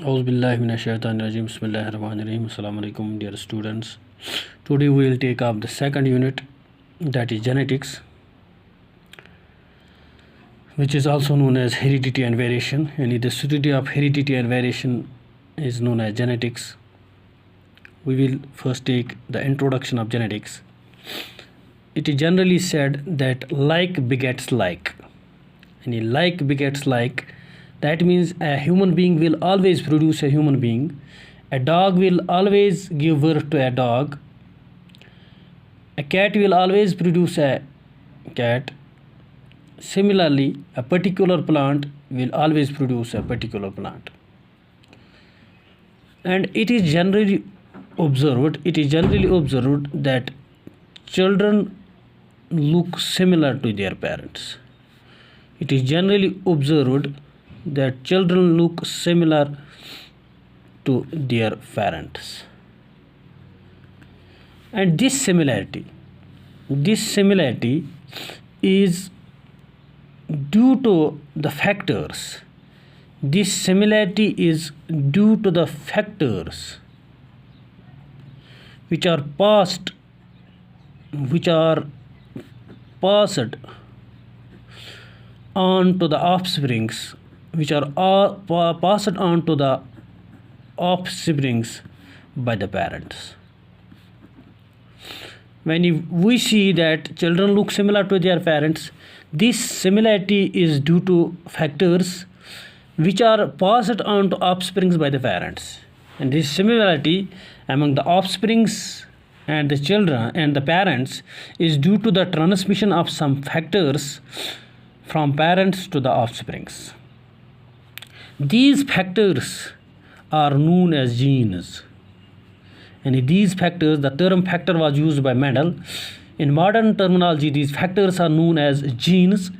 Auzubillahiminash-shaytanir-rajim. Bismillahir-rahmanir-rahim. Assalamu alaikum, dear students. Today we will take up the second unit, that is genetics, which is also known as heredity and variation. And the study of heredity and variation is known as genetics. We will first take the introduction of genetics. It is generally said that like begets like. And like begets like. That means a human being will always produce a human being. A dog will always give birth to a dog. A cat will always produce a cat. Similarly, a particular plant will always produce a particular plant. And it is generally observed that children look similar to their parents. It is generally observed that children look similar to their parents. And this similarity is due to the factors. This similarity is due to the factors which are passed on to the offsprings, by the parents. When we see that children look similar to their parents, this similarity is due to factors which are passed on to offsprings by the parents. And this similarity among the offsprings and the children and the parents is due to the transmission of some factors from parents to the offsprings. These factors are known as genes. And these factors, the term factor was used by Mendel. In modern terminology, these factors are known as genes,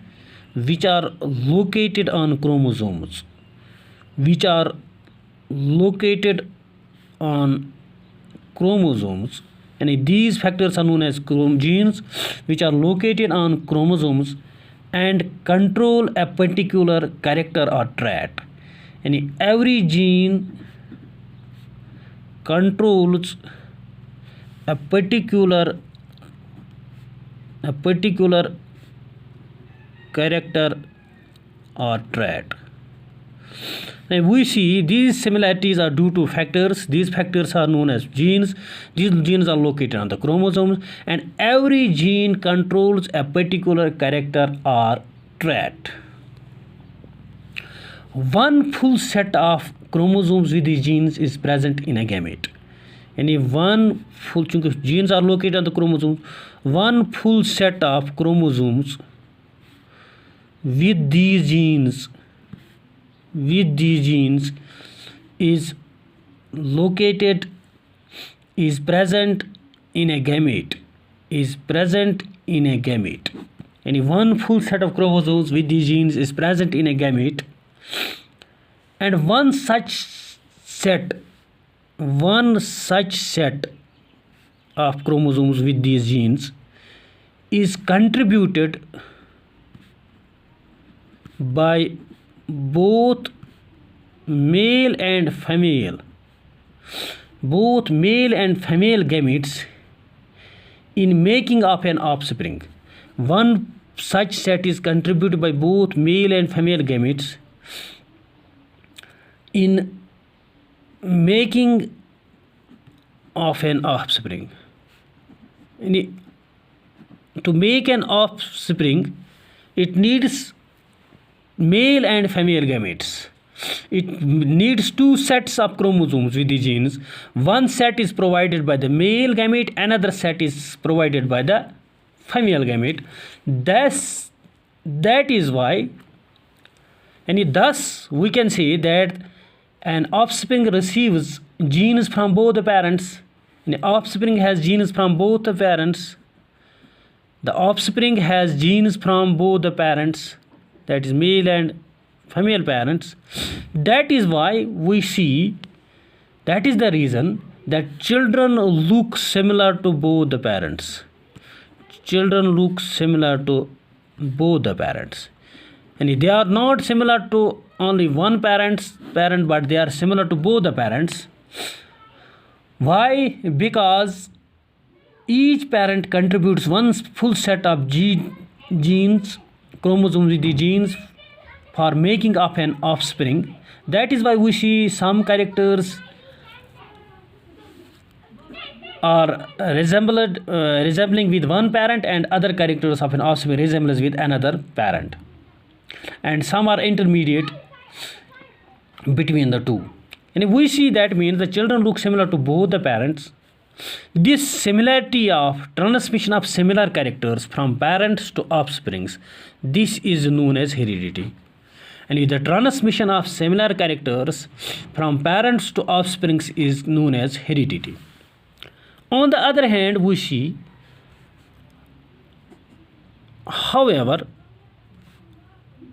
which are located on chromosomes. And these factors are known as genes, which are located on chromosomes and control a particular character or trait. And every gene controls a particular character or trait. And we see these similarities are due to factors. These factors are known as genes. These genes are located on the chromosomes, and every gene controls a particular character or trait. One full set of chromosomes with these genes is present in a gamete. And one full, genes are located on the chromosomes, one full set of chromosomes with these genes is present in a gamete. And one full set of chromosomes with these genes is present in a gamete. And one such set of chromosomes with these genes is contributed by both male and female gametes in making up an offspring. One such set is contributed by both male and female gametes in making of an offspring. To make an offspring, it needs male and female gametes. It needs two sets of chromosomes with the genes. One set is provided by the male gamete, another set is provided by the female gamete. That is why, and thus we can say that an offspring receives genes from both the parents. And the offspring has genes from both the parents. That is male and female parents. That is why we see, that is the reason that children look similar to both the parents. and they are not similar to only one parent, but they are similar to both the parents. Why? Because each parent contributes one full set of genes, chromosomes, the genes for making up an offspring. That is why we see some characters are resembling with one parent, and other characters of an offspring resembles with another parent, and some are intermediate between the two. And if we see, that means the children look similar to both the parents. This similarity of transmission of similar characters from parents to offsprings, this is known as heredity. And the transmission of similar characters from parents to offsprings is known as heredity. On the other hand, we see, however,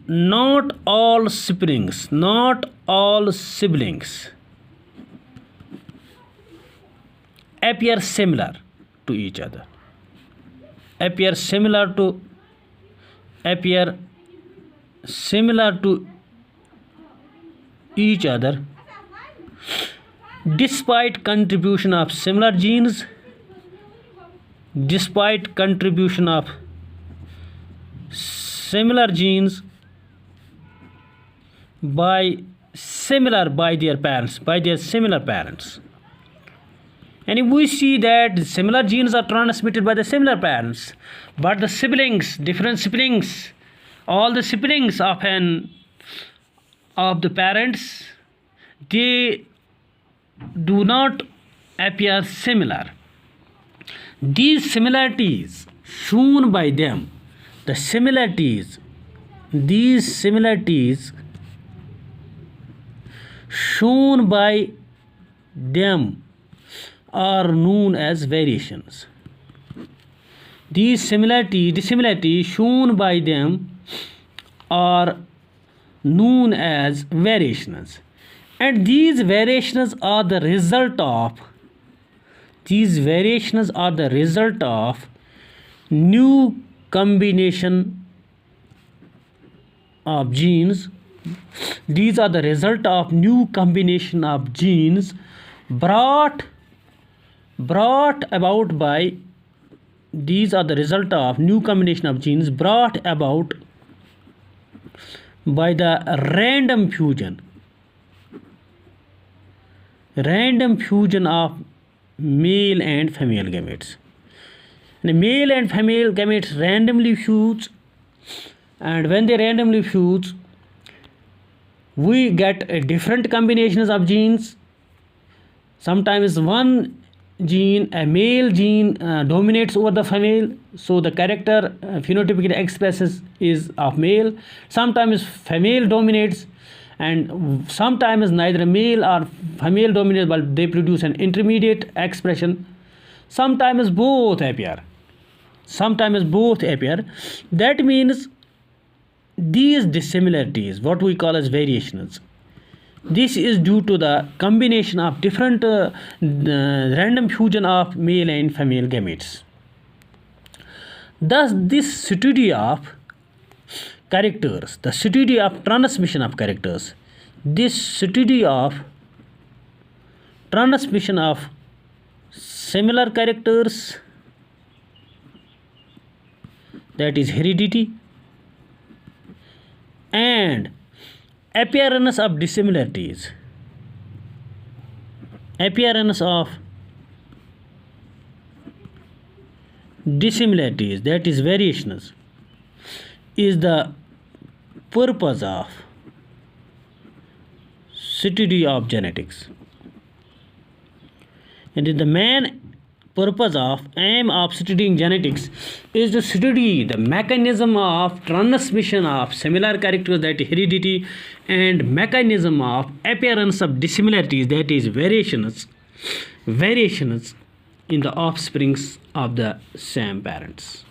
not all siblings appear similar to each other. Appear similar to each other despite contribution of similar genes, by their similar parents. And if we see that similar genes are transmitted by the similar parents, but the different siblings, all the siblings of the parents, they do not appear similar. These similarities shown by them, shown by them are known as variations. The similarity shown by them are known as variations, and these variations are the result of new combination of genes. These are the result of new combination of genes brought about by the random fusion of male and female gametes. And male and female gametes randomly fuse, and when they randomly fuse, we get different combinations of genes. Sometimes one gene, a male gene, dominates over the female, so the character phenotypically expresses is of male. Sometimes female dominates, and sometimes neither male or female dominates, but they produce an intermediate expression. Sometimes both appear. That means these dissimilarities, what we call as variations, this is due to the combination of different random fusion of male and female gametes. Thus, this study of characters, the study of transmission of characters, this study of transmission of similar characters, that is heredity, and appearance of dissimilarities, that is variations, is the purpose of study of genetics. And the main purpose of aim of studying genetics is to study the mechanism of transmission of similar characters, that is heredity, and mechanism of appearance of dissimilarities, that is variations in the offsprings of the same parents.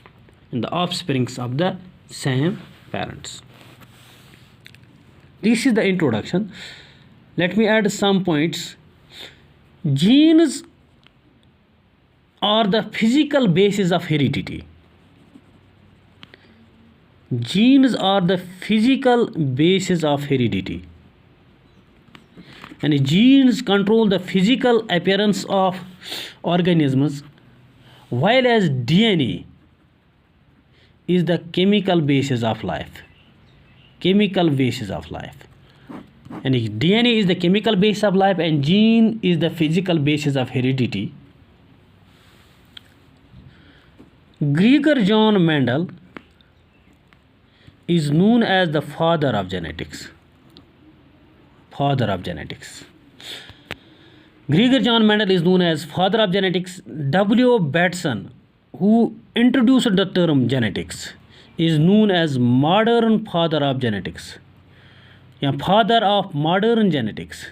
This is the introduction. Let me add some points. Genes are the physical basis of heredity. genes are the physical basis of heredity, and genes control the physical appearance of organisms, while as DNA is the chemical basis of life. Chemical basis of life. And DNA is the chemical base of life, and gene is the physical basis of heredity. Gregor John Mendel is known as the father of genetics. Father of genetics. Gregor John Mendel is known as father of genetics. W. Bateson, who introduced the term genetics, is known as modern father of genetics. Yeah, father of modern genetics.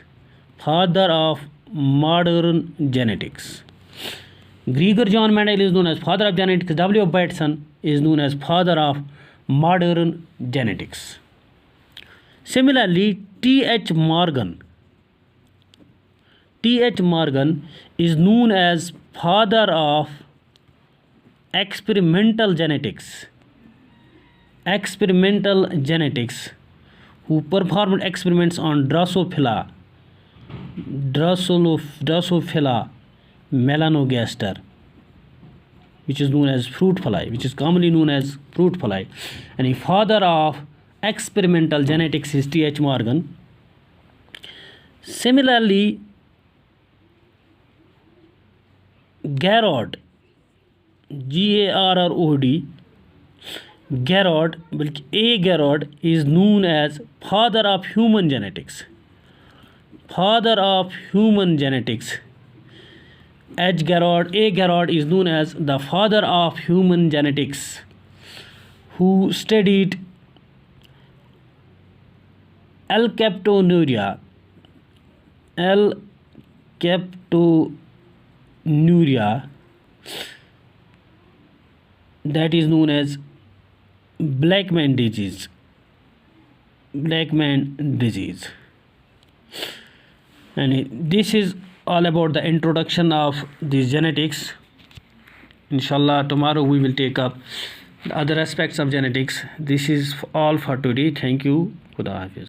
Father of modern genetics. Gregor John Mendel is known as father of genetics. W. Bateson is known as father of modern genetics. Similarly, T.H. Morgan is known as father of experimental genetics. Experimental genetics, who performed experiments on Drosophila melanogaster, which is known as fruit fly, which is commonly known as fruit fly. And the father of experimental genetics is T.H. Morgan. Similarly, Garrod, Garrod, Garrod is known as father of human genetics. Father of human genetics. Garrod is known as the father of human genetics, who studied alkaptonuria, that is known as Blackman disease. And this is all about the introduction of these genetics. Inshallah, tomorrow we will take up the other aspects of genetics. This is all for today. Thank you. Khuda Hafiz.